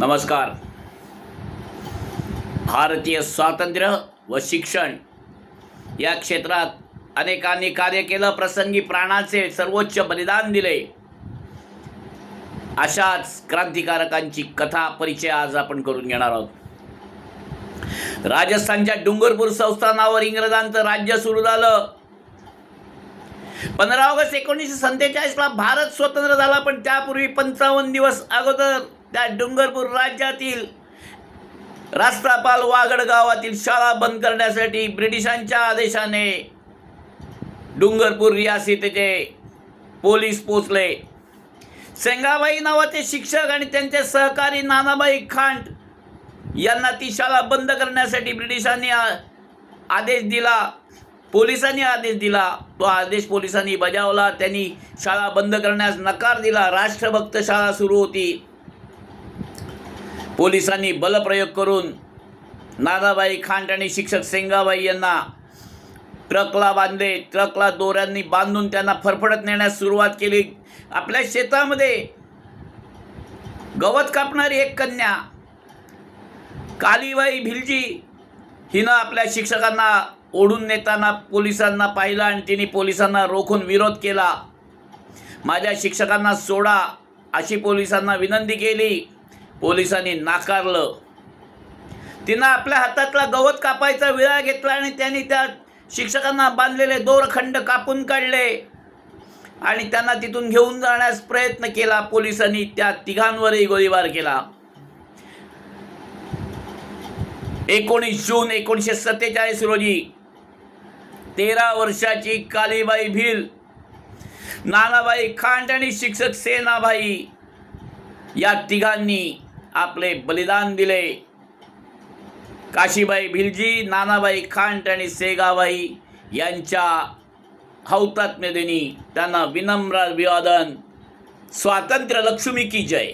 नमस्कार. भारतीय स्वातंत्र्य व शिक्षण या क्षेत्रात अनेकांनी कार्य केलं, प्रसंगी प्राणाचे सर्वोच्च बलिदान दिले. अशाच क्रांतिकारकांची कथा परिचय आज आपण करून घेणार आहोत. राजस्थानच्या डुंगरपूर संस्थानावर इंग्रजांचं राज्य सुरू झालं. 15 ऑगस्ट 1947ला भारत स्वतंत्र झाला, पण त्यापूर्वी 55 दिवस अगोदर त्या डुंगरपूर राज्यातील राष्ट्रपाल वागड गावातील शाळा बंद करण्यासाठी ब्रिटिशांच्या आदेशाने डुंगरपूर रियासतीचे पोलीस पोचले. सेंगाबाई नावाचे शिक्षक आणि त्यांचे सहकारी नानाबाई खांट यांना ती शाळा बंद करण्यासाठी ब्रिटिशांनी आदेश दिला. पोलिसांनी आदेश दिला. तो आदेश पोलिसांनी बजावला. त्यांनी शाळा बंद करण्यास नकार दिला. राष्ट्रभक्त शाळा सुरू होती. पोलिसांनी बलप्रयोग करून नानाबाई खांट आणि शिक्षक सेंगाबाई यांना ट्रकला बांधले. ट्रकला दोऱ्यांनी बांधून त्यांना फरफडत नेण्यास सुरुवात केली. आपल्या शेतामध्ये गवत कापणारी एक कन्या कालीबाई भिलजी हिनं आपल्या शिक्षकांना ओढून नेताना पोलिसांना पाहिलं आणि तिने पोलिसांना रोखून विरोध केला. माझ्या शिक्षकांना सोडा अशी पोलिसांना विनंती केली. पोलिसांनी नाकारलं. तिनं आपल्या हातातला गवत कापायचा विळा घेतला आणि त्यांनी त्या शिक्षकांना बांधलेले दोरखंड कापून काढले आणि त्यांना तिथून घेऊन जाण्यास प्रयत्न केला. पोलिसांनी त्या तिघांवरही गोळीबार केला. 19 जून 1947 रोजी 13 वर्षाची कालीबाई भिल, नानाबाई खांट आणि शिक्षक सेनाबाई या तिघांनी आपले बलिदान दिले. काशीबाई भिलजी, नानाबाई खांट आणि सेगाबाई यांच्या हौतात्म्य दिनी त्यांना विनम्र अभिवादन. स्वातंत्र्य लक्ष्मी की जय.